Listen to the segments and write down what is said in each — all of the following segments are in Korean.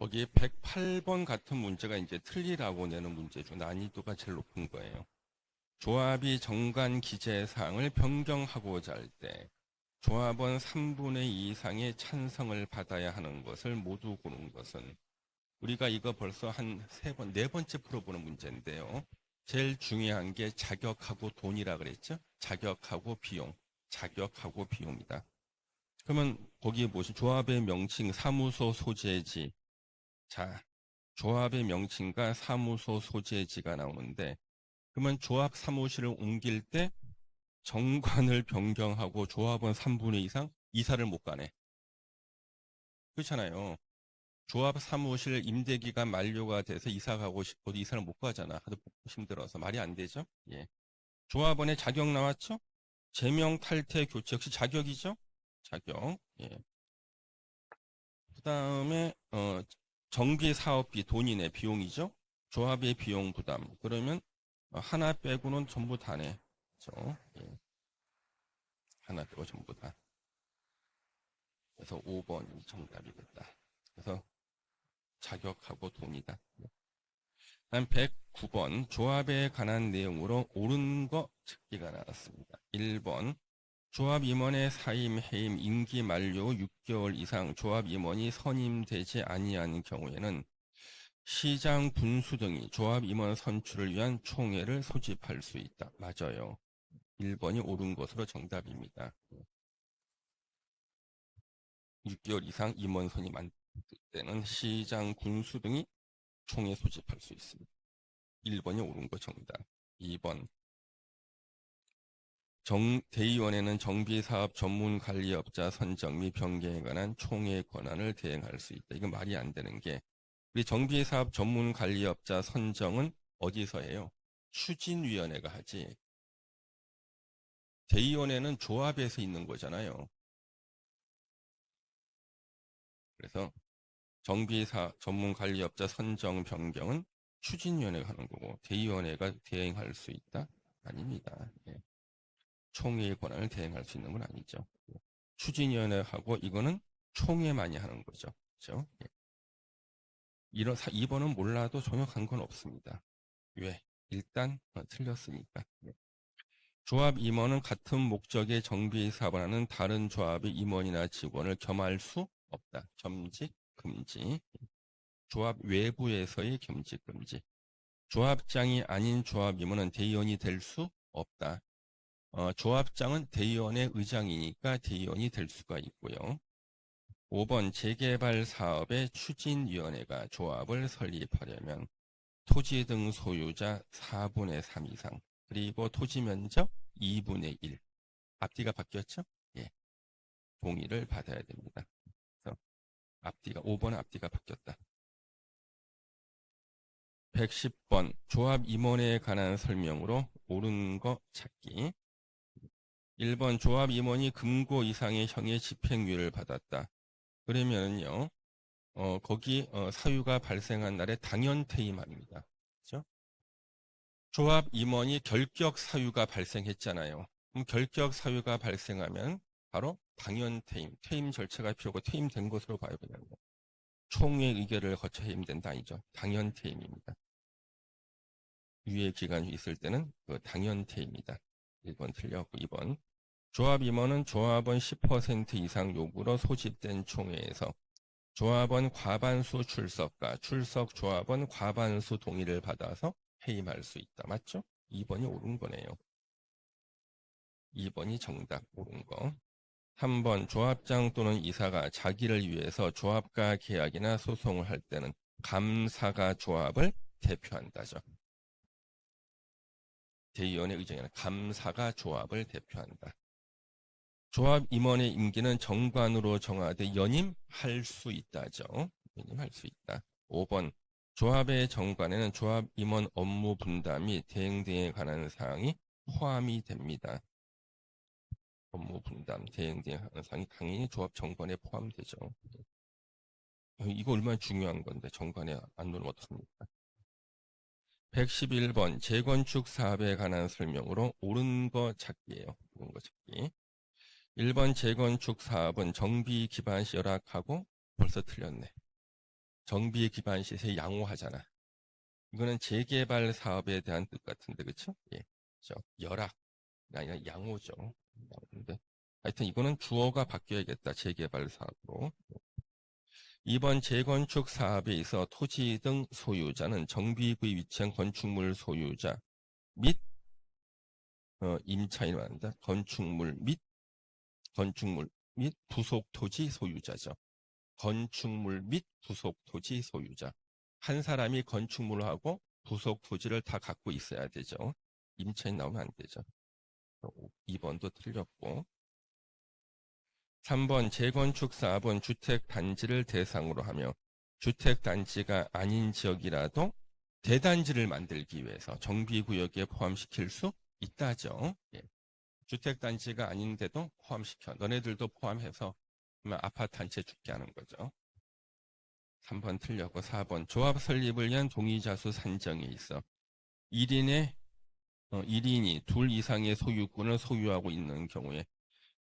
거기 108번 같은 문제가 이제 틀리라고 내는 문제죠. 난이도가 제일 높은 거예요. 조합이 정관 기재사항을 변경하고자 할 때 조합원 3분의 2 이상의 찬성을 받아야 하는 것을 모두 고른 것은, 우리가 이거 벌써 한 네 번째 풀어보는 문제인데요. 제일 중요한 게 자격하고 돈이라 그랬죠? 자격하고 비용. 자격하고 비용이다. 그러면 거기에 무엇이 조합의 명칭, 사무소 소재지. 자, 조합의 명칭과 사무소 소재지가 나오는데, 그러면 조합 사무실을 옮길 때 정관을 변경하고 조합원 3분의 2 이상 이사를 못 가네. 그렇잖아요. 조합 사무실 임대기간 만료가 돼서 이사 가고 싶어도 이사를 못 가잖아. 하도 힘들어서. 말이 안 되죠? 예. 조합원의 자격 나왔죠? 제명, 탈퇴, 교체 역시 자격이죠? 자격. 예. 그 다음에, 정비 사업비 돈이네. 비용이죠? 조합의 비용 부담. 그러면 하나 빼고는 전부 다네. 그렇죠? 예. 하나 빼고 전부 다. 그래서 5번이 정답이겠다. 그래서 자격하고 돈이다. 다음 109번 조합에 관한 내용으로 옳은 거 찾기가 나왔습니다. 1번 조합 임원의 사임, 해임, 임기 만료 6개월 이상 조합 임원이 선임되지 아니한 경우에는 시장 분수 등이 조합 임원 선출을 위한 총회를 소집할 수 있다. 맞아요. 1번이 옳은 것으로 정답입니다. 6개월 이상 임원 선임 안 될 때는 시장 군수 등이 총회 소집할 수 있습니다. 1번이 옳은 거 정답. 2번 대의원회는 정비사업 전문관리업자 선정 및 변경에 관한 총회 권한을 대행할 수 있다. 이건 말이 안 되는 게, 우리 정비사업 전문관리업자 선정은 어디서 해요? 추진위원회가 하지. 대의원회는 조합에서 있는 거잖아요. 그래서 정비사업 전문관리업자 선정 변경은 추진위원회가 하는 거고, 대의원회가 대행할 수 있다? 아닙니다. 예. 총회의 권한을 대행할 수 있는 건 아니죠. 추진위원회하고 이거는 총회만이 하는 거죠. 그렇죠? 예. 2번은 몰라도 전혀 상관없습니다. 왜? 일단 틀렸으니까. 예. 조합 임원은 같은 목적의 정비 사업을 하는 다른 조합의 임원이나 직원을 겸할 수 없다. 겸직, 금지. 조합 외부에서의 겸직, 금지. 조합장이 아닌 조합 임원은 대의원이 될 수 없다. 조합장은 대의원의 의장이니까 대의원이 될 수가 있고요. 5번 재개발 사업의 추진위원회가 조합을 설립하려면 토지 등 소유자 4분의 3 이상, 그리고 토지 면적 2분의 1. 앞뒤가 바뀌었죠? 예. 동의를 받아야 됩니다. 그래서 5번 앞뒤가 바뀌었다. 110번 조합 임원에 관한 설명으로 옳은 거 찾기. 1번 조합 임원이 금고 이상의 형의 집행유예를 받았다. 그러면요, 거기 사유가 발생한 날에 당연 퇴임합니다. 그렇죠? 조합 임원이 결격 사유가 발생했잖아요. 그럼 결격 사유가 발생하면 바로 당연 퇴임, 퇴임 절차가 필요하고 퇴임된 것으로 봐요. 그냥 총회 의결을 거쳐 해임된다 아니죠. 당연 퇴임입니다. 유예 기간이 있을 때는 그 당연 퇴임이다. 1번 틀렸고 2번 조합 임원은 조합원 10% 이상 요구로 소집된 총회에서 조합원 과반수 출석과 출석 조합원 과반수 동의를 받아서 해임할 수 있다. 맞죠? 2번이 옳은 거네요. 2번이 정답 옳은 거. 3번 조합장 또는 이사가 자기를 위해서 조합과 계약이나 소송을 할 때는 감사가 조합을 대표한다죠. 대의원의 의정이 아니라 감사가 조합을 대표한다. 조합 임원의 임기는 정관으로 정하되 연임할 수 있다죠. 연임할 수 있다. 5번 조합의 정관에는 조합 임원 업무 분담 및 대행 등에 관한 사항이 포함이 됩니다. 업무 분담, 대행 등에 관한 사항이 당연히 조합 정관에 포함되죠. 이거 얼마나 중요한 건데 정관에 안 넣으면 어떡합니까? 111번 재건축 사업에 관한 설명으로 옳은 거 찾기예요. 옳은 거 찾기. 1번 재건축 사업은 정비 기반 시 열악하고 벌써 틀렸네. 정비 기반 시설이 양호하잖아. 이거는 재개발 사업에 대한 뜻 같은데, 그쵸? 예. 열악이 아니라 양호죠. 양호인데. 하여튼 이거는 주어가 바뀌어야겠다. 재개발 사업으로. 이번 재건축 사업에 있어 토지 등 소유자는 정비구에 위치한 건축물 소유자 및 임차인을 말한다. 건축물 및 부속 토지 소유자죠. 건축물 및 부속 토지 소유자. 한 사람이 건축물하고 부속 토지를 다 갖고 있어야 되죠. 임차인 나오면 안 되죠. 2번도 틀렸고. 3번 재건축 사업은 주택단지를 대상으로 하며 주택단지가 아닌 지역이라도 대단지를 만들기 위해서 정비구역에 포함시킬 수 있다죠. 예. 주택단지가 아닌데도 포함시켜. 너네들도 포함해서 아파트 한 채 줄게 하는 거죠. 3번 틀렸고 4번 조합 설립을 위한 동의자수 산정에 있어 1인이 둘 이상의 소유권을 소유하고 있는 경우에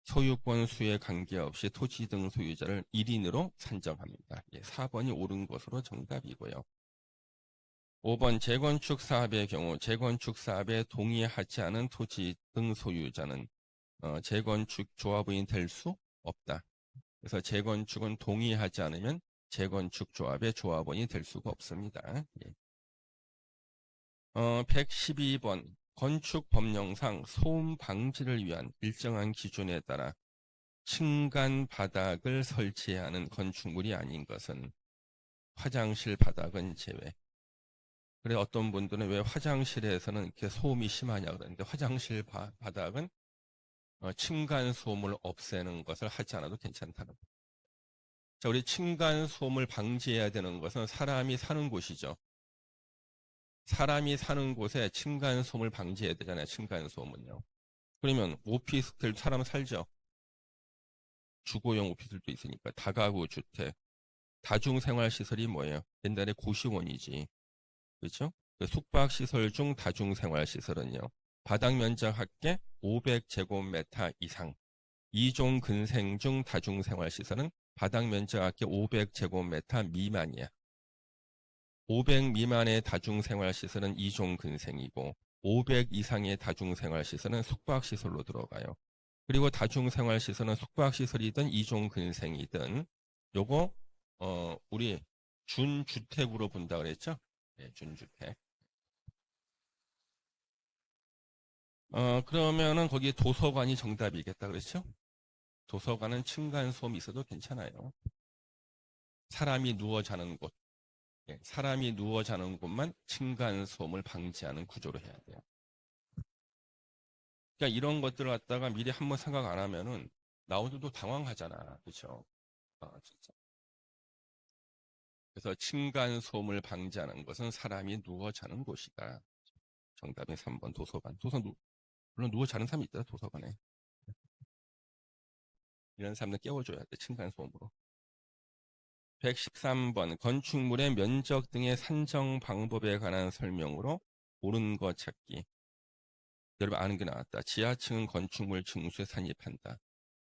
소유권 수에 관계없이 토지 등 소유자를 1인으로 산정합니다. 4번이 옳은 것으로 정답이고요. 5번 재건축 사업의 경우 재건축 사업에 동의하지 않은 토지 등 소유자는 재건축 조합원이 될 수 없다. 그래서 재건축은 동의하지 않으면 재건축 조합의 조합원이 될 수가 없습니다. 112번 건축 법령상 소음 방지를 위한 일정한 기준에 따라 층간 바닥을 설치해야 하는 건축물이 아닌 것은 화장실 바닥은 제외. 그래 어떤 분들은 왜 화장실에서는 이렇게 소음이 심하냐 그러는데 화장실 바닥은 층간 소음을 없애는 것을 하지 않아도 괜찮다는 거예요. 자, 우리 층간 소음을 방지해야 되는 것은 사람이 사는 곳이죠. 사람이 사는 곳에 층간 소음을 방지해야 되잖아요. 층간 소음은요. 그러면 오피스텔 사람 살죠. 주거용 오피스텔도 있으니까 다가구 주택, 다중생활시설이 뭐예요? 옛날에 고시원이지. 그렇죠? 숙박시설 중 다중생활시설은요. 바닥 면적 합계 500제곱미터 이상. 2종 근생 중 다중생활시설은 바닥 면적 합계 500제곱미터 미만이야. 500 미만의 다중생활시설은 2종 근생이고 500 이상의 다중생활시설은 숙박시설로 들어가요. 그리고 다중생활시설은 숙박시설이든 2종 근생이든 요거 우리 준주택으로 본다 그랬죠? 네, 준주택. 그러면은 거기에 도서관이 정답이겠다 그랬죠? 도서관은 층간소음이 있어도 괜찮아요. 사람이 누워 자는 곳. 사람이 누워 자는 곳만 층간소음을 방지하는 구조로 해야 돼요. 그러니까 이런 것들을 갖다가 미리 한번 생각 안 하면은 나오도 당황하잖아. 그렇죠? 진짜. 그래서 층간소음을 방지하는 것은 사람이 누워 자는 곳이다. 정답이 3번 도서관. 물론 누워 자는 사람이 있다. 도서관에. 이런 사람들 깨워줘야 돼. 층간소음으로. 113번 건축물의 면적 등의 산정 방법에 관한 설명으로 옳은 것 찾기. 여러분 아는 게 나왔다. 지하층은 건축물 층수에 산입한다.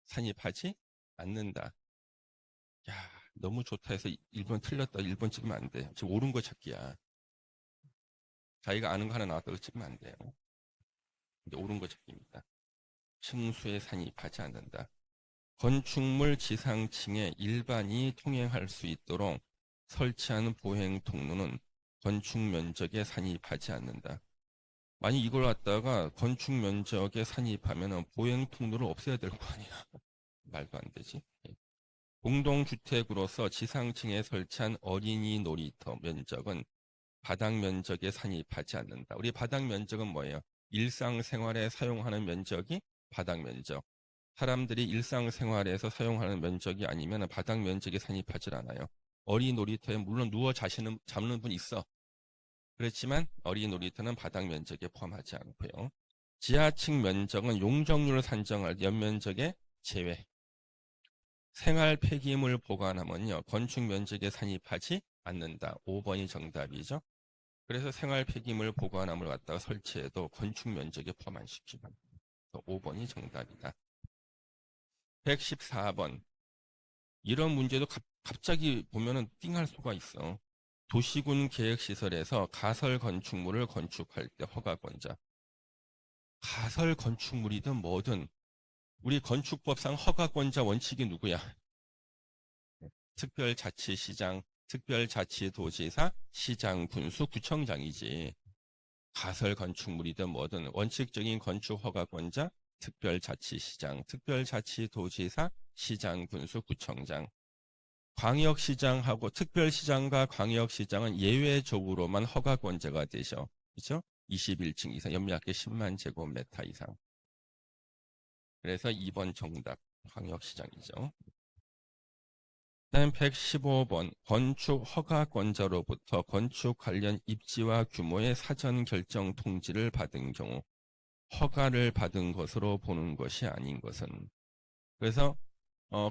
산입하지 않는다. 야, 너무 좋다 해서 1번 틀렸다. 1번 찍으면 안 돼. 지금 옳은 거 찾기야. 자기가 아는 거 하나 나왔다고 찍으면 안 돼요. 이제 옳은 거 찾기입니다. 층수에 산입하지 않는다. 건축물 지상층에 일반이 통행할 수 있도록 설치한 보행 통로는 건축 면적에 산입하지 않는다. 만약 이걸 갖다가 건축 면적에 산입하면 보행 통로를 없애야 될 거 아니야. 말도 안 되지. 공동주택으로서 지상층에 설치한 어린이 놀이터 면적은 바닥 면적에 산입하지 않는다. 우리 바닥 면적은 뭐예요? 일상생활에 사용하는 면적이 바닥 면적. 사람들이 일상생활에서 사용하는 면적이 아니면 바닥 면적에 산입하지 않아요. 어린이 놀이터에 물론 누워 잡는 분 있어. 그렇지만 어린이 놀이터는 바닥 면적에 포함하지 않고요. 지하층 면적은 용적률을 산정할 연면적의 제외. 생활 폐기물 보관하면요. 건축 면적에 산입하지 않는다. 5번이 정답이죠. 그래서 생활 폐기물 보관함을 갖다가 설치해도 건축 면적에 포함 안 시키면 5번이 정답이다. 114번. 이런 문제도 갑자기 보면은 띵할 수가 있어. 도시군 계획시설에서 가설 건축물을 건축할 때 허가권자. 가설 건축물이든 뭐든 우리 건축법상 허가권자 원칙이 누구야? 특별자치시장, 특별자치도지사, 시장, 군수, 구청장이지. 가설 건축물이든 뭐든 원칙적인 건축 허가권자, 특별자치시장, 특별자치도지사, 시장, 군수, 구청장. 광역시장하고 특별시장과 광역시장은 예외적으로만 허가권자가 되죠. 그렇죠? 21층 이상, 연면학계 10만 제곱미터 이상. 그래서 2번 정답, 광역시장이죠. 다음 115번, 건축 허가권자로부터 건축 관련 입지와 규모의 사전 결정 통지를 받은 경우 허가를 받은 것으로 보는 것이 아닌 것은. 그래서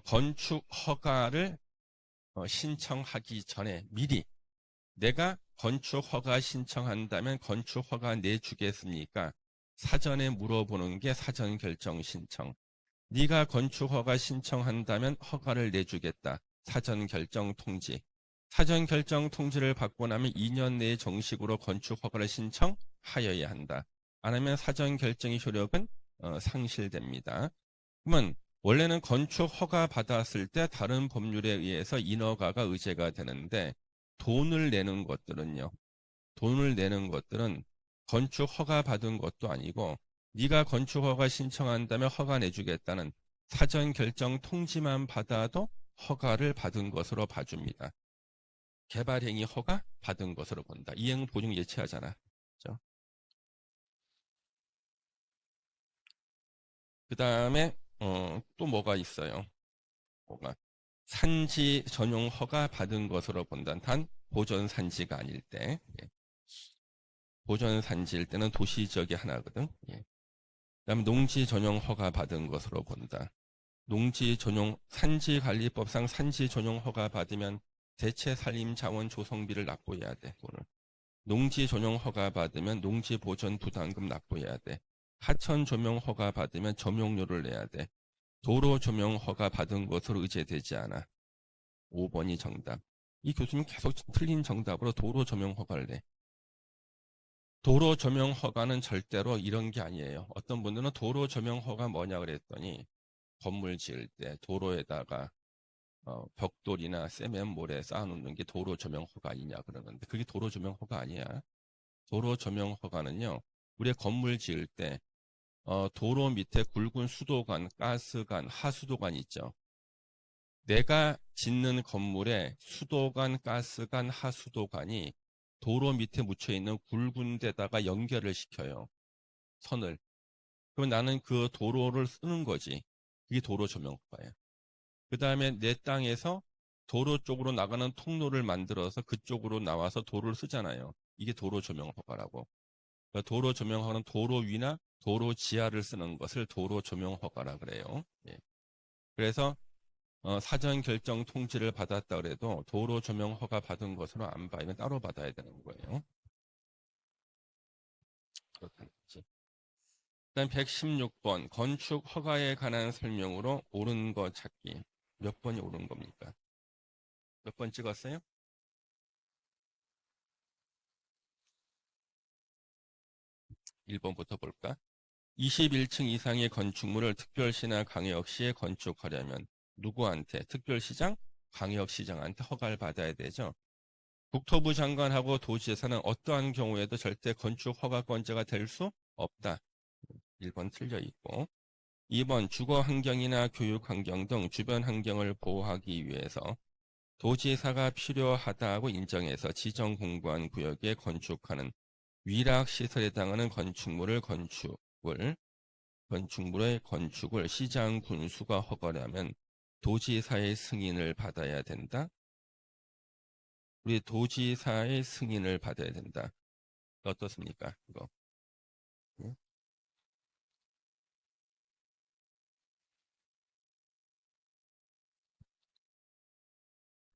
건축 허가를 신청하기 전에 미리 내가 건축 허가 신청한다면 건축 허가 내주겠습니까? 사전에 물어보는 게 사전 결정 신청. 네가 건축 허가 신청한다면 허가를 내주겠다. 사전 결정 통지. 사전 결정 통지를 받고 나면 2년 내에 정식으로 건축 허가를 신청하여야 한다. 안 하면 사전 결정의 효력은 상실됩니다. 그러면 원래는 건축 허가 받았을 때 다른 법률에 의해서 인허가가 의제가 되는데 돈을 내는 것들은요. 돈을 내는 것들은 건축 허가 받은 것도 아니고 네가 건축 허가 신청한다면 허가 내주겠다는 사전 결정 통지만 받아도 허가를 받은 것으로 봐줍니다. 개발행위 허가 받은 것으로 본다. 이행 보증 예치하잖아. 그렇죠? 그 다음에 또 뭐가 있어요? 뭐가 산지 전용 허가 받은 것으로 본다. 단 보존 산지가 아닐 때. 예. 보존 산지일 때는 도시 지역이 하나거든. 예. 그다음 농지 전용 허가 받은 것으로 본다. 농지 전용 산지관리법상 산지 전용 허가 받으면 대체 산림 자원 조성비를 납부해야 돼. 돈을. 농지 전용 허가 받으면 농지 보전 부담금 납부해야 돼. 하천 조명 허가 받으면 점용료를 내야 돼. 도로 조명 허가 받은 것으로 의제되지 않아. 5번이 정답. 이 교수님 계속 틀린 정답으로 도로 조명 허가를 내. 도로 조명 허가는 절대로 이런 게 아니에요. 어떤 분들은 도로 조명 허가 뭐냐 그랬더니 건물 지을 때 도로에다가 벽돌이나 세면 모래 쌓아놓는 게 도로 조명 허가 아니냐 그러는데 그게 도로 조명 허가 아니야. 도로 조명 허가는요. 우리 건물 지을 때 도로 밑에 굵은 수도관, 가스관, 하수도관 있죠. 내가 짓는 건물에 수도관, 가스관, 하수도관이 도로 밑에 묻혀 있는 굵은 데다가 연결을 시켜요. 선을. 그럼 나는 그 도로를 쓰는 거지. 그게 도로 조명 허가야. 그 다음에 내 땅에서 도로 쪽으로 나가는 통로를 만들어서 그쪽으로 나와서 도로를 쓰잖아요. 이게 도로 조명 허가라고. 그러니까 도로 조명 허가는 도로 위나 도로 지하를 쓰는 것을 도로 조명 허가라 그래요. 예. 그래서 사전 결정 통지를 받았다 그래도 도로 조명 허가 받은 것으로 안 봐. 이건 따로 받아야 되는 거예요. 그렇다는 거지. 그다음 116번 건축 허가에 관한 설명으로 옳은 거 찾기. 몇 번이 옳은 겁니까? 몇 번 찍었어요? 1번부터 볼까? 21층 이상의 건축물을 특별시나 광역시에 건축하려면 누구한테? 특별시장? 광역시장한테 허가를 받아야 되죠. 국토부 장관하고 도지사는 어떠한 경우에도 절대 건축 허가권자가 될 수 없다. 1번 틀려 있고. 2번 주거 환경이나 교육 환경 등 주변 환경을 보호하기 위해서 도지사가 필요하다고 인정해서 지정 공부한 구역에 건축하는 위락시설에 해당하는 건축물의 건축을 시장 군수가 허가하면 도지사의 승인을 받아야 된다. 우리 도지사의 승인을 받아야 된다. 어떻습니까? 이거. 예?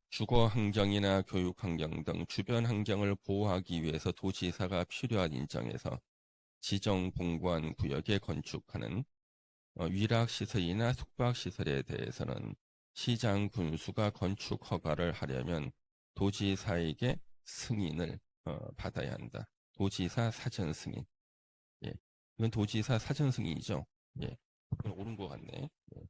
주거 환경이나 교육 환경 등 주변 환경을 보호하기 위해서 도지사가 필요한 인정에서 지정 공고한 구역에 건축하는 위락시설이나 숙박시설에 대해서는 시장 군수가 건축 허가를 하려면 도지사에게 승인을 받아야 한다. 도지사 사전 승인. 예. 이건 도지사 사전 승인이죠. 예. 이건 옳은 것 같네. 예.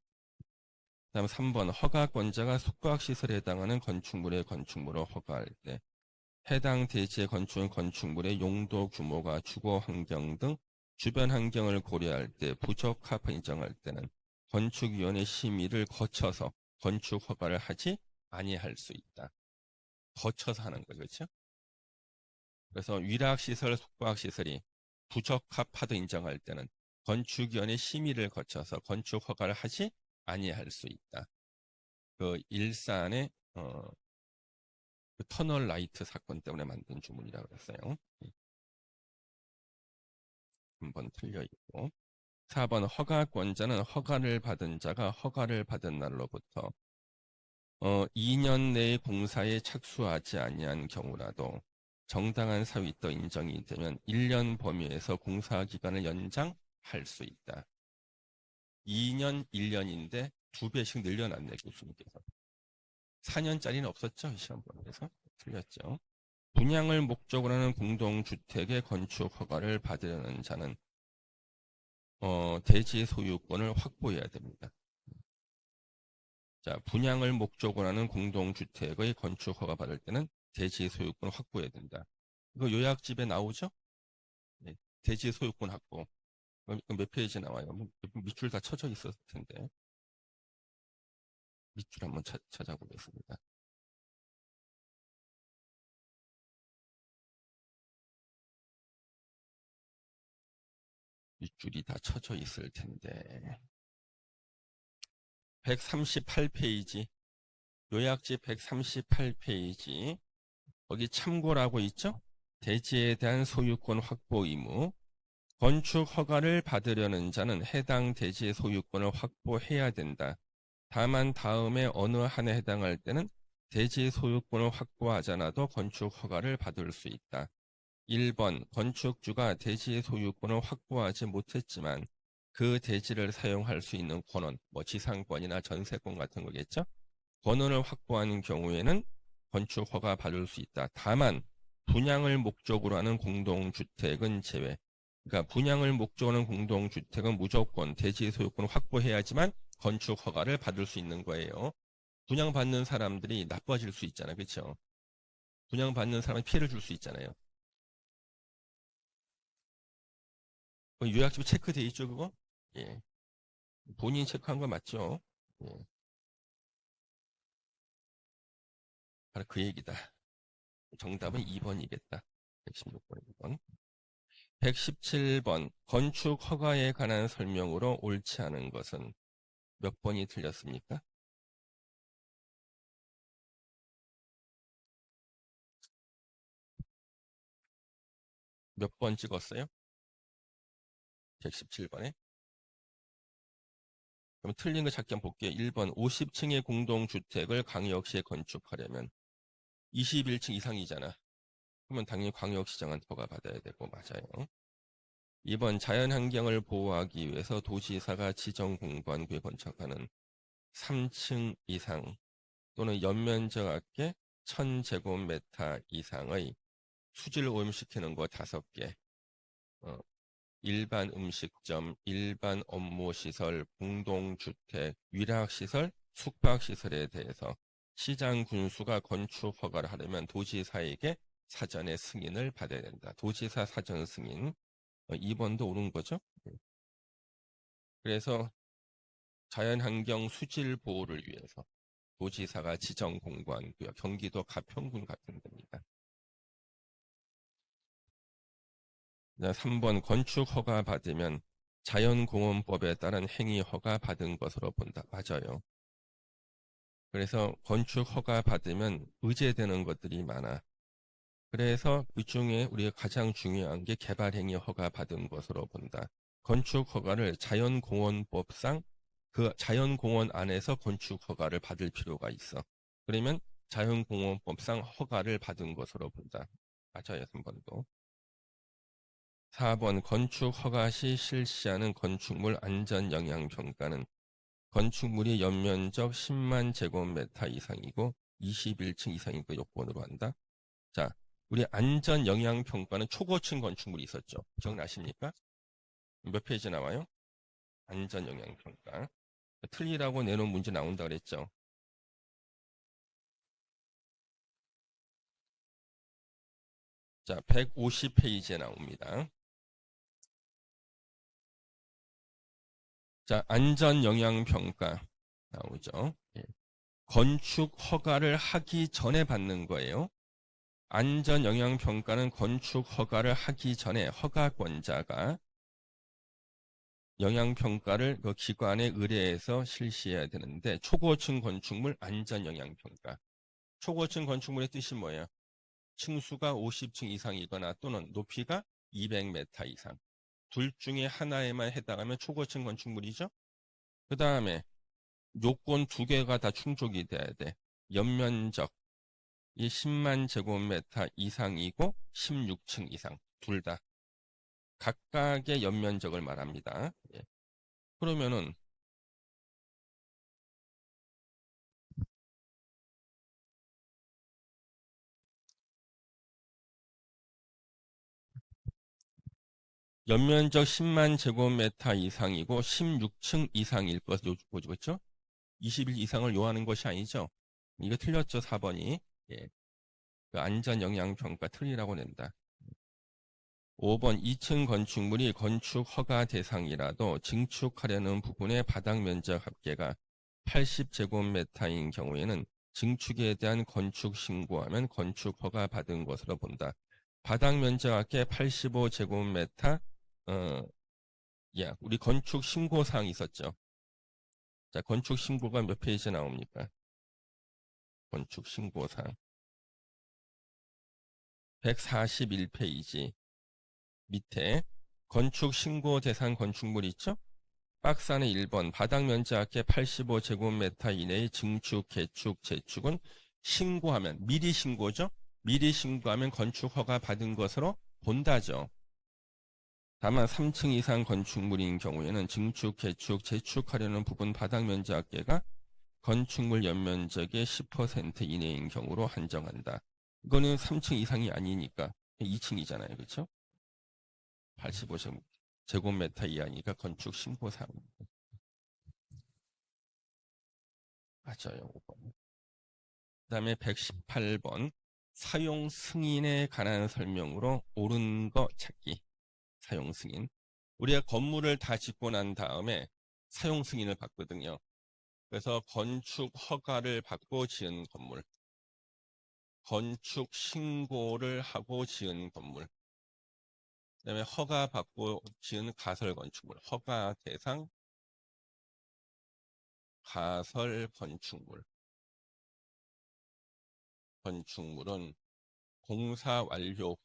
다음 3번 허가권자가 숙박시설에 해당하는 건축물의 건축물을 허가할 때 해당 대지의 건축은 건축물의 용도 규모가 주거 환경 등 주변 환경을 고려할 때 부적합 인정할 때는 건축위원회 심의를 거쳐서 건축 허가를 하지 아니할 수 있다. 거쳐서 하는 거죠. 그렇죠? 그래서 위락시설, 숙박시설이 부적합하다 인정할 때는 건축위원회 심의를 거쳐서 건축 허가를 하지 아니할 수 있다. 그 일산의 그 터널 라이트 사건 때문에 만든 주문이라고 그랬어요. 한번 틀려 있고. 4번 허가권자는 허가를 받은 자가 허가를 받은 날로부터 2년 내에 공사에 착수하지 아니한 경우라도 정당한 사위 떠 인정이 되면 1년 범위에서 공사 기간을 연장할 수 있다. 2년, 1년인데 2배씩 늘려놨네, 교수님께서. 4년짜리는 없었죠, 시험번에서. 틀렸죠. 분양을 목적으로 하는 공동주택의 건축 허가를 받으려는 자는 대지 소유권을 확보해야 됩니다. 자, 분양을 목적으로 하는 공동주택의 건축 허가 받을 때는 대지 소유권을 확보해야 된다. 이거 요약집에 나오죠? 네, 대지 소유권 확보. 몇 페이지 나와요? 밑줄 다 쳐져 있었을 텐데. 밑줄 한번 찾아보겠습니다. 밑줄이 다 쳐져 있을 텐데. 138페이지. 요약집 138페이지. 거기 참고라고 있죠? 대지에 대한 소유권 확보 의무. 건축 허가를 받으려는 자는 해당 대지의 소유권을 확보해야 된다. 다만 다음에 어느 한에 해당할 때는 대지 소유권을 확보하지 않아도 건축 허가를 받을 수 있다. 1번 건축주가 대지 소유권을 확보하지 못했지만 그 대지를 사용할 수 있는 권원, 뭐 지상권이나 전세권 같은 거겠죠? 권원을 확보하는 경우에는 건축 허가 받을 수 있다. 다만 분양을 목적으로 하는 공동주택은 제외. 그러니까 분양을 목적으로 하는 공동주택은 무조건 대지 소유권을 확보해야지만 건축 허가를 받을 수 있는 거예요. 분양받는 사람들이 나빠질 수 있잖아요. 그렇죠? 분양받는 사람이 피해를 줄 수 있잖아요. 요약집에 체크돼 있죠, 그거? 예. 본인이 체크한 거 맞죠? 예. 바로 그 얘기다. 정답은 2번이겠다. 116번, 2번. 117번. 건축 허가에 관한 설명으로 옳지 않은 것은 몇 번이 틀렸습니까? 몇 번 찍었어요? 117번에. 그럼 틀린 거 잠깐 볼게요. 1번 50층의 공동주택을 광역시에 건축하려면 21층 이상이잖아. 그러면 당연히 광역시장은 허가 받아야 되고 맞아요. 2번 자연환경을 보호하기 위해서 도지사가 지정 공부한구에 건축하는 3층 이상 또는 연면적 합계 1000제곱미터 이상의 수질 오염시키는 거 5개, 일반 음식점, 일반 업무시설, 공동주택, 위락시설, 숙박시설에 대해서 시장 군수가 건축 허가를 하려면 도지사에게 사전에 승인을 받아야 된다. 도지사 사전 승인. 2번도 옳은 거죠. 그래서 자연환경 수질 보호를 위해서 도지사가 지정 공고한 구역, 경기도 가평군 같은 데입니다. 3번 건축 허가 받으면 자연공원법에 따른 행위 허가 받은 것으로 본다. 맞아요. 그래서 건축 허가 받으면 의제되는 것들이 많아. 그래서 그 중에 우리가 가장 중요한 게 개발행위 허가 받은 것으로 본다. 건축 허가를 자연공원법상 그 자연공원 안에서 건축 허가를 받을 필요가 있어. 그러면 자연공원법상 허가를 받은 것으로 본다. 맞아요, 3번도. 4번 건축 허가 시 실시하는 건축물 안전 영향 평가는 건축물이 연면적 10만 제곱미터 이상이고 21층 이상인 거 요건으로 한다. 자, 우리 안전영향평가는 초고층 건축물이 있었죠. 기억나십니까? 몇 페이지 나와요? 안전영향평가. 틀리라고 내놓은 문제 나온다 그랬죠. 자, 150페이지에 나옵니다. 자, 안전영향평가 나오죠. 예. 건축 허가를 하기 전에 받는 거예요. 안전영향평가는 건축 허가를 하기 전에 허가권자가 영향평가를 그 기관에 의뢰해서 실시해야 되는데, 초고층 건축물 안전영향평가. 초고층 건축물의 뜻이 뭐예요? 층수가 50층 이상이거나 또는 높이가 200m 이상. 둘 중에 하나에만 해당하면 초고층 건축물이죠. 그 다음에 요건 두 개가 다 충족이 돼야 돼. 연면적 이 10만 제곱미터 이상이고 16층 이상. 둘 다. 각각의 연면적을 말합니다. 예. 그러면은 연면적 10만 제곱미터 이상이고 16층 이상일 것을 보죠. 20일 이상을 요하는 것이 아니죠. 이거 틀렸죠, 4번이. 예. 그 안전영향평가 틀리라고 낸다. 5번 2층 건축물이 건축 허가 대상이라도 증축하려는 부분의 바닥 면적 합계가 80제곱미터인 경우에는 증축에 대한 건축 신고하면 건축 허가 받은 것으로 본다. 바닥 면적 합계 85제곱미터 우리 건축 신고사항 있었죠. 자, 건축 신고가 몇 페이지에 나옵니까? 건축 신고사항 141페이지 밑에 건축 신고 대상 건축물 있죠? 박스 안에 1번 바닥 면적 합계 85제곱미터 이내의 증축, 개축, 재축은 신고하면 미리 신고죠? 미리 신고하면 건축 허가 받은 것으로 본다죠. 다만 3층 이상 건축물인 경우에는 증축, 개축, 재축하려는 부분 바닥 면적 합계가 건축물 연면적의 10% 이내인 경우로 한정한다. 이거는 3층 이상이 아니니까 2층이잖아요. 그렇죠? 85제곱미터 이하니까 건축 신고사항입니다. 맞아요. 5번. 그 다음에 118번 사용 승인에 관한 설명으로 옳은 거 찾기. 사용 승인. 우리가 건물을 다 짓고 난 다음에 사용 승인을 받거든요. 그래서 건축 허가를 받고 지은 건물, 건축 신고를 하고 지은 건물, 그 다음에 허가 받고 지은 가설 건축물, 허가 대상 가설 건축물. 건축물은 공사 완료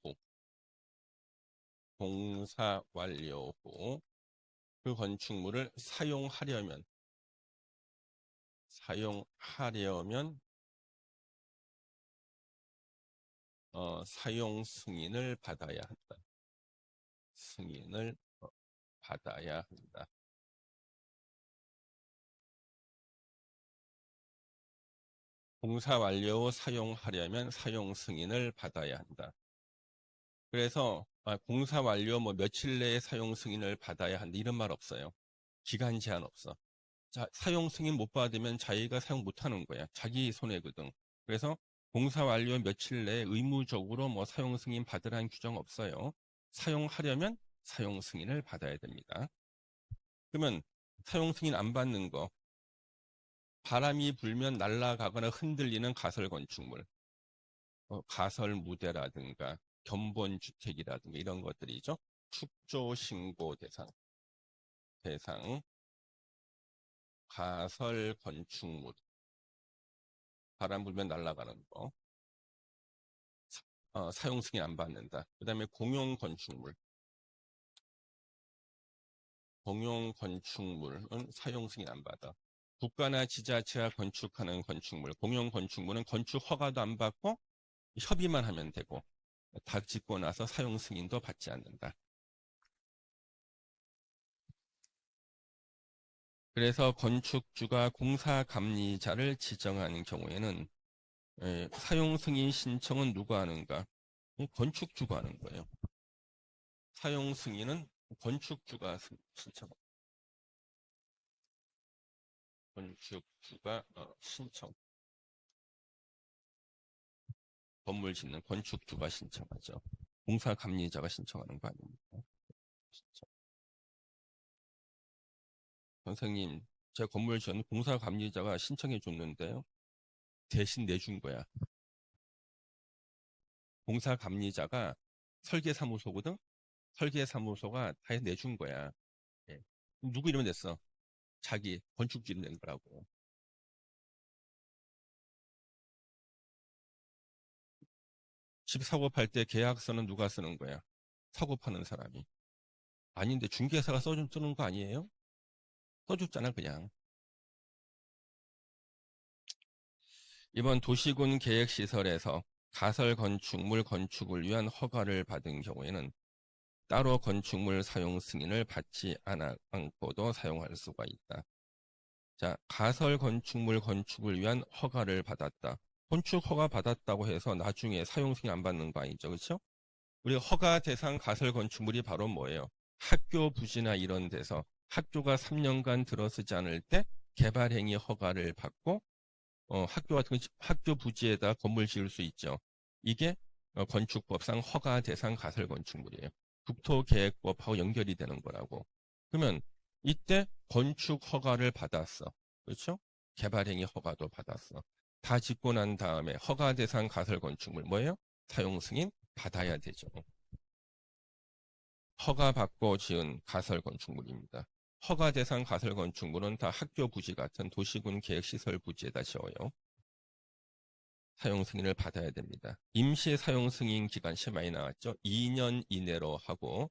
후 그 건축물을 사용하려면 사용 승인을 받아야 한다. 승인을 받아야 한다. 공사 완료 후 사용하려면 사용 승인을 받아야 한다. 그래서 공사 완료 며칠 내에 사용 승인을 받아야 한다 이런 말 없어요. 기간 제한 없어. 자, 사용 승인 못 받으면 자기가 사용 못 하는 거야. 자기 손해거든. 그래서 공사 완료 며칠 내에 의무적으로 사용 승인 받으라는 규정 없어요. 사용하려면 사용 승인을 받아야 됩니다. 그러면 사용 승인 안 받는 거, 바람이 불면 날아가거나 흔들리는 가설 건축물, 가설 무대라든가 견본주택이라든가 이런 것들이죠. 축조 신고 대상 가설 건축물, 바람 불면 날아가는 거, 사용 승인 안 받는다. 그 다음에 공용 건축물은 사용 승인 안 받아. 국가나 지자체가 건축하는 건축물, 공용 건축물은 건축 허가도 안 받고 협의만 하면 되고 다 짓고 나서 사용 승인도 받지 않는다. 그래서 건축주가 공사감리자를 지정하는 경우에는 사용 승인 신청은 누가 하는가? 건축주가 하는 거예요. 사용 승인은 건축주가 신청. 건축주가 신청. 건물 짓는 건축주가 신청하죠. 공사감리자가 신청하는 거 아닙니까? 신청. 선생님, 제 건물 지은 공사감리자가 신청해 줬는데요. 대신 내준 거야. 공사감리자가 설계사무소거든? 설계사무소가 다 내준 거야. 예. 누구 이름 냈어? 자기 건축주 이름 낸 거라고. 집 사고 팔 때 계약서는 누가 쓰는 거야? 사고 파는 사람이. 아닌데 중개사가 쓰는 거 아니에요? 써줬잖아 그냥. 이번 도시군 계획시설에서 가설 건축물 건축을 위한 허가를 받은 경우에는 따로 건축물 사용 승인을 받지 않고도 사용할 수가 있다. 자, 가설 건축물 건축을 위한 허가를 받았다. 건축 허가 받았다고 해서 나중에 사용 승인 안 받는 거 아니죠, 그렇죠? 우리 허가 대상 가설 건축물이 바로 뭐예요? 학교 부지나 이런 데서 학교가 3년간 들어서지 않을 때 개발 행위 허가를 받고 학교 같은 학교 부지에다 건물 지을 수 있죠. 이게 건축법상 허가 대상 가설 건축물이에요. 국토계획법하고 연결이 되는 거라고. 그러면 이때 건축 허가를 받았어. 그렇죠? 개발행위 허가도 받았어. 다 짓고 난 다음에 허가 대상 가설 건축물 뭐예요? 사용 승인 받아야 되죠. 허가 받고 지은 가설 건축물입니다. 허가 대상 가설 건축물은 다 학교 부지 같은 도시군 계획시설 부지에다 지어요. 사용 승인을 받아야 됩니다. 임시 사용 승인 기간 시험 많이 나왔죠? 2년 이내로 하고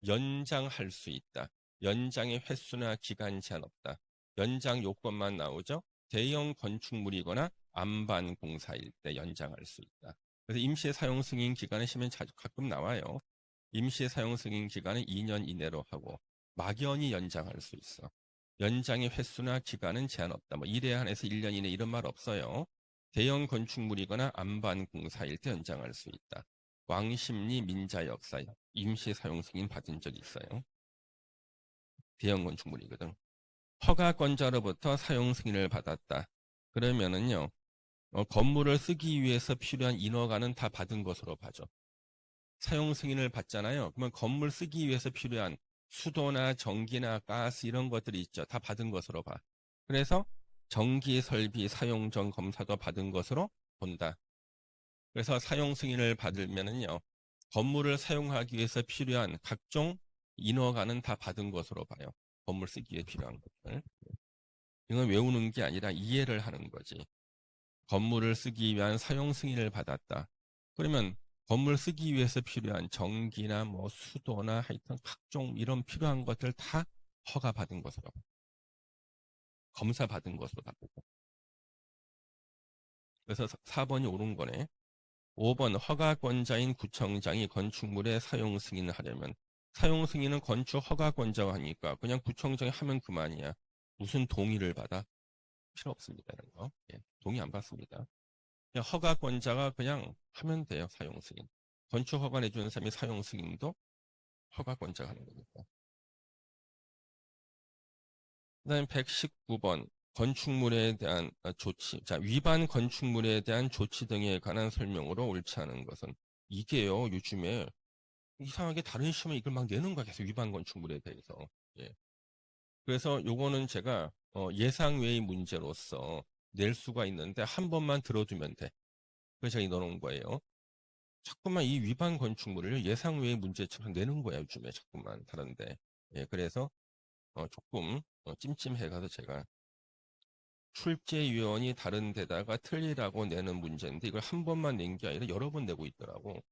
연장할 수 있다. 연장의 횟수나 기간 제한 없다. 연장 요건만 나오죠? 대형 건축물이거나 안반 공사일 때 연장할 수 있다. 그래서 임시 사용 승인 기간은 시험에 가끔 나와요. 임시 사용 승인 기간은 2년 이내로 하고 막연히 연장할 수 있어. 연장의 횟수나 기간은 제한 없다. 뭐 1회 한해서 1년 이내 이런 말 없어요. 대형 건축물이거나 안반 공사일 때 연장할 수 있다. 왕십리 민자 역사 임시 사용 승인 받은 적이 있어요. 대형 건축물이거든. 허가권자로부터 사용 승인을 받았다. 그러면은요, 건물을 쓰기 위해서 필요한 인허가는 다 받은 것으로 봐죠. 사용 승인을 받잖아요. 그러면 건물 쓰기 위해서 필요한 수도나 전기나 가스 이런 것들이 있죠. 다 받은 것으로 봐. 그래서 전기 설비 사용 전 검사도 받은 것으로 본다. 그래서 사용 승인을 받으면은요, 건물을 사용하기 위해서 필요한 각종 인허가는 다 받은 것으로 봐요. 건물 쓰기에 필요한 것들. 이건 외우는 게 아니라 이해를 하는 거지. 건물을 쓰기 위한 사용 승인을 받았다. 그러면 건물 쓰기 위해서 필요한 전기나 뭐 수도나 하여튼 각종 이런 필요한 것들 다 허가 받은 것으로 검사 받은 것으로 다 보고. 그래서 4번이 옳은 거네. 5번 허가권자인 구청장이 건축물의 사용 승인을 하려면 사용 승인은 건축 허가권자가 하니까 그냥 구청장이 하면 그만이야. 무슨 동의를 받아? 필요 없습니다. 이런 거. 예, 동의 안 받습니다. 그냥 허가권자가 그냥 하면 돼요. 사용 승인. 건축 허가 내주는 사람이 사용 승인도 허가권자가 하는 거니까. 그 다음에 119번 건축물에 대한 조치. 자, 위반 건축물에 대한 조치 등에 관한 설명으로 옳지 않은 것은 이게요. 요즘에 이상하게 다른 시험에 이걸 막 내는 거야. 계속 위반 건축물에 대해서. 예. 그래서 요거는 제가 예상 외의 문제로서 낼 수가 있는데 한 번만 들어두면 돼. 그래서 제가 넣어놓은 거예요. 자꾸만 이 위반 건축물을 예상 외의 문제처럼 내는 거야. 요즘에 자꾸만 다른데. 예, 그래서 조금 찜찜해가서 제가 출제위원이 다른 데다가 틀리라고 내는 문제인데 이걸 한 번만 낸 게 아니라 여러 번 내고 있더라고.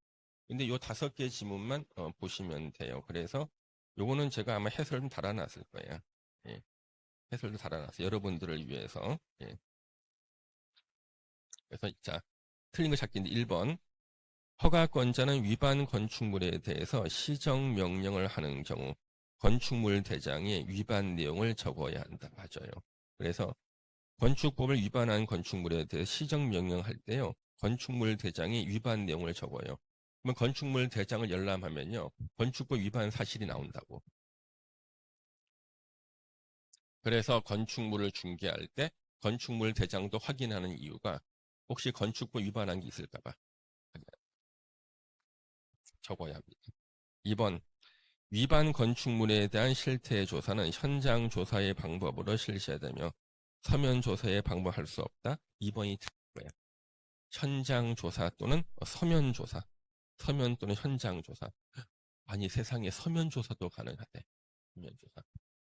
근데 요 5개 지문만 보시면 돼요. 그래서 요거는 제가 아마 해설 좀 달아놨을 거예요. 예, 해설도 달아놨어요. 여러분들을 위해서. 예. 그래서 자, 틀린 거 찾기인데 1번. 허가권자는 위반 건축물에 대해서 시정 명령을 하는 경우 건축물 대장에 위반 내용을 적어야 한다. 맞아요. 그래서 건축법을 위반한 건축물에 대해 시정명령할 때요. 건축물 대장에 위반 내용을 적어요. 그러면 건축물 대장을 열람하면요. 건축법 위반 사실이 나온다고. 그래서 건축물을 중개할 때 건축물 대장도 확인하는 이유가 혹시 건축법 위반한 게 있을까 봐 적어야 합니다. 2번 위반 건축물에 대한 실태 조사는 현장 조사의 방법으로 실시되며 서면 조사에 방법할 수 없다. 2번이 틀린 거예요. 현장 조사 또는 서면 조사. 서면 또는 현장 조사. 아니 세상에 서면 조사도 가능하대. 서면 조사.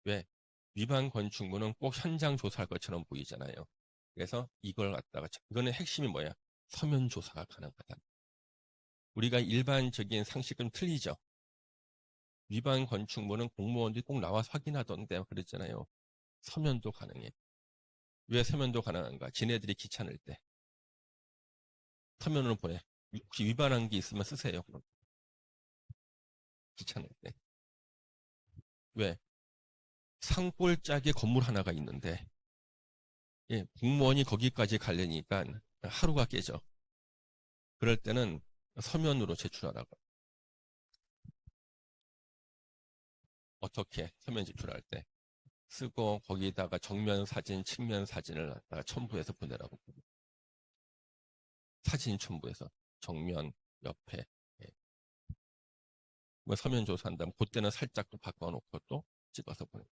왜? 위반 건축물은 꼭 현장 조사할 것처럼 보이잖아요. 그래서 이걸 갖다가 이거는 핵심이 뭐야? 서면 조사가 가능하다. 우리가 일반적인 상식은 틀리죠. 위반 건축물은 공무원들이 꼭 나와서 확인하던데 그랬잖아요. 서면도 가능해. 왜 서면도 가능한가? 지네들이 귀찮을 때. 서면으로 보내. 혹시 위반한 게 있으면 쓰세요. 그럼. 귀찮을 때. 왜? 산골짜기에 건물 하나가 있는데 예, 공무원이 거기까지 가려니까 하루가 깨져. 그럴 때는 서면으로 제출하라고. 어떻게 서면 제출할 때 쓰고 거기다가 정면 사진, 측면 사진을 갖다가 첨부해서 보내라고. 사진 첨부해서 정면, 옆에. 예. 뭐 서면 조사한다면 그때는 살짝 또 바꿔놓고 또 찍어서 보내.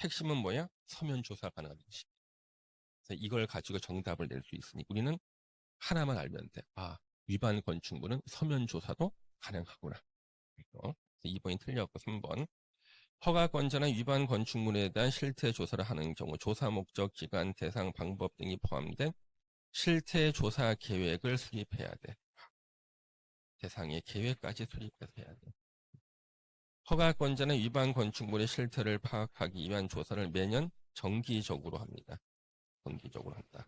핵심은 뭐야? 서면 조사 가능한 것이. 그래서 이걸 가지고 정답을 낼 수 있으니 우리는 하나만 알면 돼. 아, 위반 건축물은 서면 조사도 가능하구나. 2번이 틀렸고 3번. 허가권자는 위반 건축물에 대한 실태 조사를 하는 경우 조사 목적, 기간, 대상, 방법 등이 포함된 실태 조사 계획을 수립해야 돼. 대상의 계획까지 수립해서 해야 돼. 허가권자는 위반 건축물의 실태를 파악하기 위한 조사를 매년 정기적으로 합니다. 정기적으로 한다.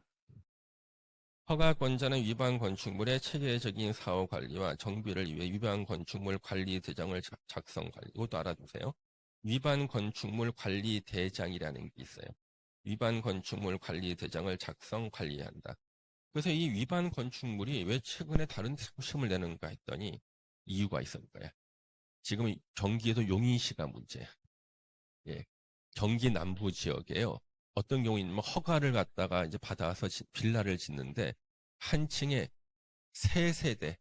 허가권자는 위반 건축물의 체계적인 사후 관리와 정비를 위해 위반 건축물 관리 대장을 작성 관리. 이것도 알아두세요. 위반 건축물 관리 대장이라는 게 있어요. 위반 건축물 관리 대장을 작성 관리한다. 그래서 이 위반 건축물이 왜 최근에 다른 시험을 내는가 했더니 이유가 있을 거야. 지금 경기에도 용인시가 문제야. 예. 경기 남부 지역에요. 어떤 경우에는 허가를 갖다가 이제 받아서 빌라를 짓는데 한 층에 세 세대,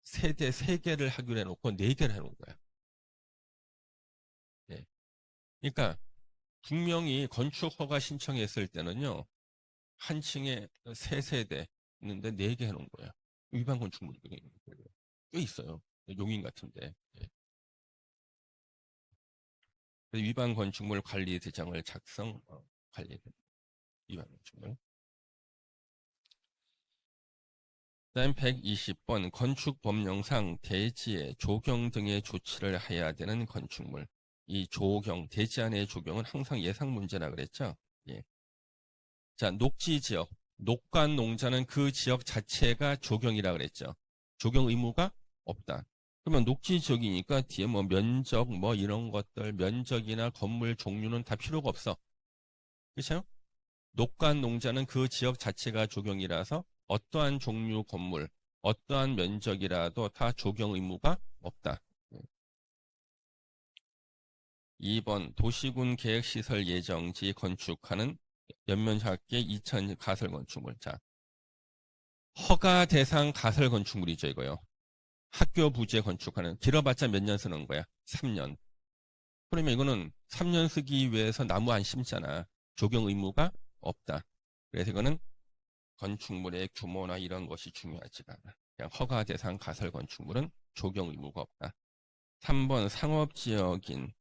세대 3개를 하기로 해놓고 4개를 해놓은 거야. 예. 그러니까 분명히 건축 허가 신청했을 때는요. 한 층에 3세대 있는데 4개 해놓은 거야. 위반 건축물이 꽤 있어요. 용인 같은데. 예. 위반 건축물 관리 대장을 작성, 관리 위반 건축물. 그다음 120번 건축법령상 대지에 조경 등의 조치를 해야 되는 건축물. 이 조경, 대지 안의 조경은 항상 예상 문제라 그랬죠. 예. 자, 녹지지역, 녹간 농자는 그 지역 자체가 조경이라 그랬죠. 조경 의무가 없다. 그러면 녹지지역이니까 뒤에 뭐 면적, 뭐 이런 것들, 면적이나 건물 종류는 다 필요가 없어. 그렇죠? 녹간 농자는 그 지역 자체가 조경이라서 어떠한 종류 건물, 어떠한 면적이라도 다 조경 의무가 없다. 2번 도시군 계획시설 예정지 건축하는 연면학계 2000 가설 건축물. 자, 허가 대상 가설 건축물이죠, 이거요. 학교 부지에 건축하는 길어봤자 몇 년 쓰는 거야? 3년. 그러면 이거는 3년 쓰기 위해서 나무 안 심잖아. 조경 의무가 없다. 그래서 이거는 건축물의 규모나 이런 것이 중요하지가 않아. 그냥 허가 대상 가설 건축물은 조경 의무가 없다. 3번 상업지역인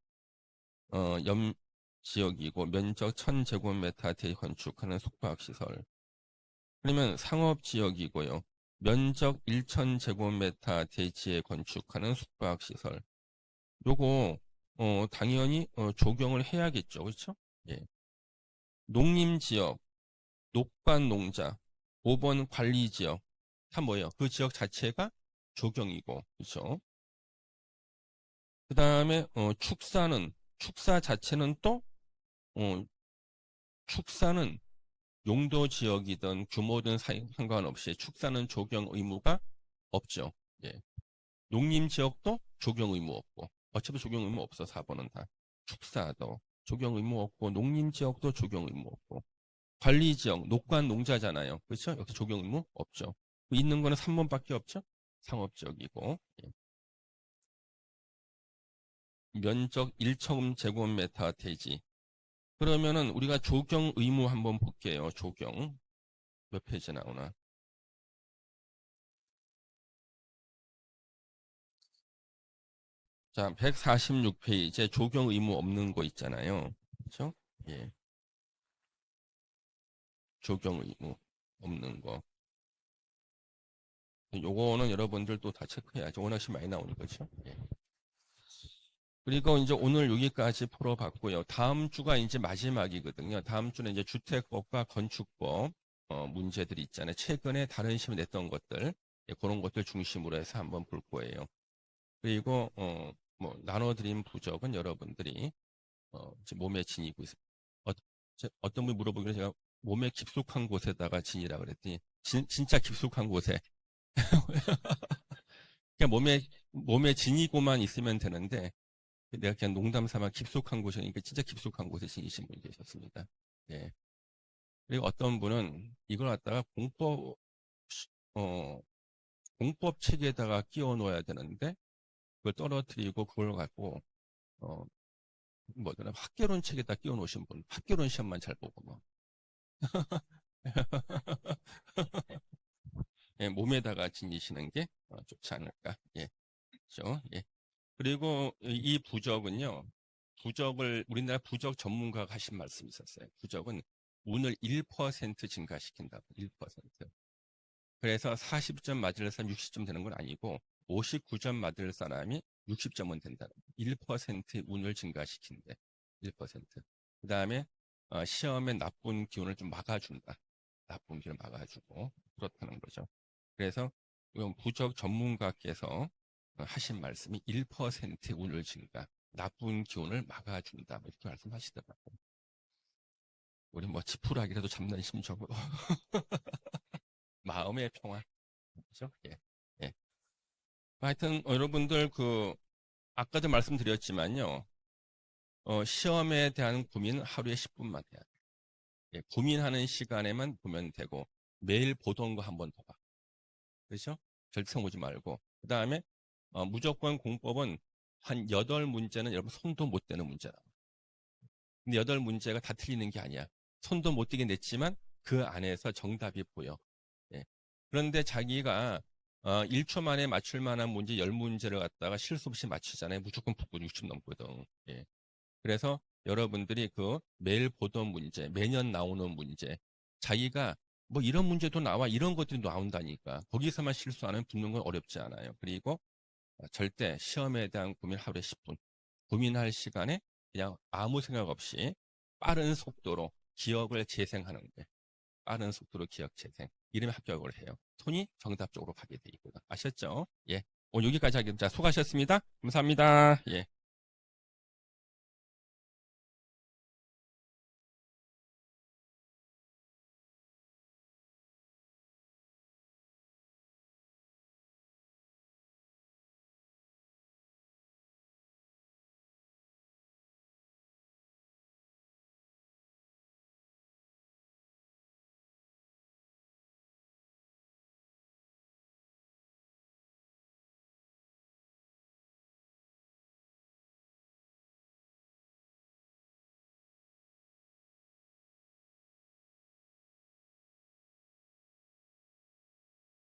지역이고 면적 1000제곱미터 대건축하는 숙박시설. 그러면 상업지역이고요. 면적 1000제곱미터 대지에 건축하는 숙박시설. 요거 당연히 조경을 해야겠죠. 그렇죠? 예. 농림지역, 녹관농자, 5번 관리지역. 다 뭐예요? 그 지역 자체가 조경이고. 그렇죠? 그 다음에 축사 자체는 또 축사는 용도 지역이든 규모든 상관없이 축사는 적용 의무가 없죠. 예. 농림 지역도 적용 의무 없고 어차피 적용 의무 없어 4번은 다. 축사도 적용 의무 없고 농림 지역도 적용 의무 없고 관리 지역 녹관 농자잖아요. 그렇죠? 여기 적용 의무 없죠. 있는 거는 3번밖에 없죠. 상업지역이고 예. 면적 1제곱미터 대지. 그러면은 우리가 적용 의무 한번 볼게요. 적용 몇 페이지 나오나? 자, 146페이지에 적용 의무 없는 거 있잖아요. 그렇죠? 예. 적용 의무 없는 거. 요거는 여러분들 또 다 체크해야죠. 워낙 많이 나오는 거죠. 예. 그리고 이제 오늘 여기까지 풀어봤고요. 다음 주가 이제 마지막이거든요. 다음 주는 이제 주택법과 건축법 문제들이 있잖아요. 최근에 다른 시험에 냈던 것들, 예, 그런 것들 중심으로 해서 한번 볼 거예요. 그리고 뭐 나눠드린 부적은 여러분들이 이제 몸에 지니고 있어요. 어떤 분이 물어보기로 제가 몸에 깊숙한 곳에다가 지니라 그랬더니 진짜 깊숙한 곳에 그냥 몸에 지니고만 있으면 되는데 내가 그냥 농담 삼아 깊숙한 곳이니까 진짜 깊숙한 곳에 지니신 분이 계셨습니다. 예. 그리고 어떤 분은 이걸 갖다가 어, 공법 책에다가 끼워 넣어야 되는데 그걸 떨어뜨리고 그걸 갖고 어, 뭐더라 학개론 책에다 끼워 놓으신 분, 학개론 시험만 잘 보고 뭐 예, 몸에다가 지니시는 게 좋지 않을까. 예, 그렇죠. 예. 그리고 이 부적은요, 우리나라 부적 전문가가 하신 말씀이 있었어요. 부적은 운을 1% 증가시킨다. 1%. 그래서 40점 맞을 사람 60점 되는 건 아니고 59점 맞을 사람이 60점은 된다. 1% 운을 증가시킨대. 1%. 그 다음에 시험에 나쁜 기운을 좀 막아준다. 나쁜 기운을 막아주고 그렇다는 거죠. 그래서 부적 전문가께서 하신 말씀이 1% 운을 증가, 나쁜 기운을 막아준다. 뭐 이렇게 말씀하시더라고요. 우리 뭐 지푸라기라도 잡는 심정으로 마음의 평화. 그렇죠? 예. 예. 하여튼 여러분들 아까도 말씀드렸지만요. 시험에 대한 고민은 하루에 10분만 해야 돼요. 예, 고민하는 시간에만 보면 되고 매일 보던 거 한 번 더 봐. 그렇죠? 절대 보지 말고. 그 다음에 무조건 공법은 한 8문제는 여러분 손도 못 대는 문제라. 근데 8문제가 다 틀리는 게 아니야. 손도 못 대게 냈지만 그 안에서 정답이 보여. 예. 그런데 자기가 1초 만에 맞출 만한 문제 10문제를 갖다가 실수 없이 맞추잖아요. 무조건 붙고 60 넘거든. 예. 그래서 여러분들이 매일 보던 문제, 매년 나오는 문제, 자기가 뭐 이런 문제도 나와, 이런 것들이 나온다니까. 거기서만 실수하면 붙는 건 어렵지 않아요. 그리고 절대 시험에 대한 고민 하루에 10분. 고민할 시간에 그냥 아무 생각 없이 빠른 속도로 기억을 재생하는 거예요. 빠른 속도로 기억 재생. 이러면 합격을 해요. 손이 정답 쪽으로 가게 돼 있거든. 아셨죠? 예. 오늘 여기까지 하겠습니다. 수고하셨습니다. 감사합니다. 예.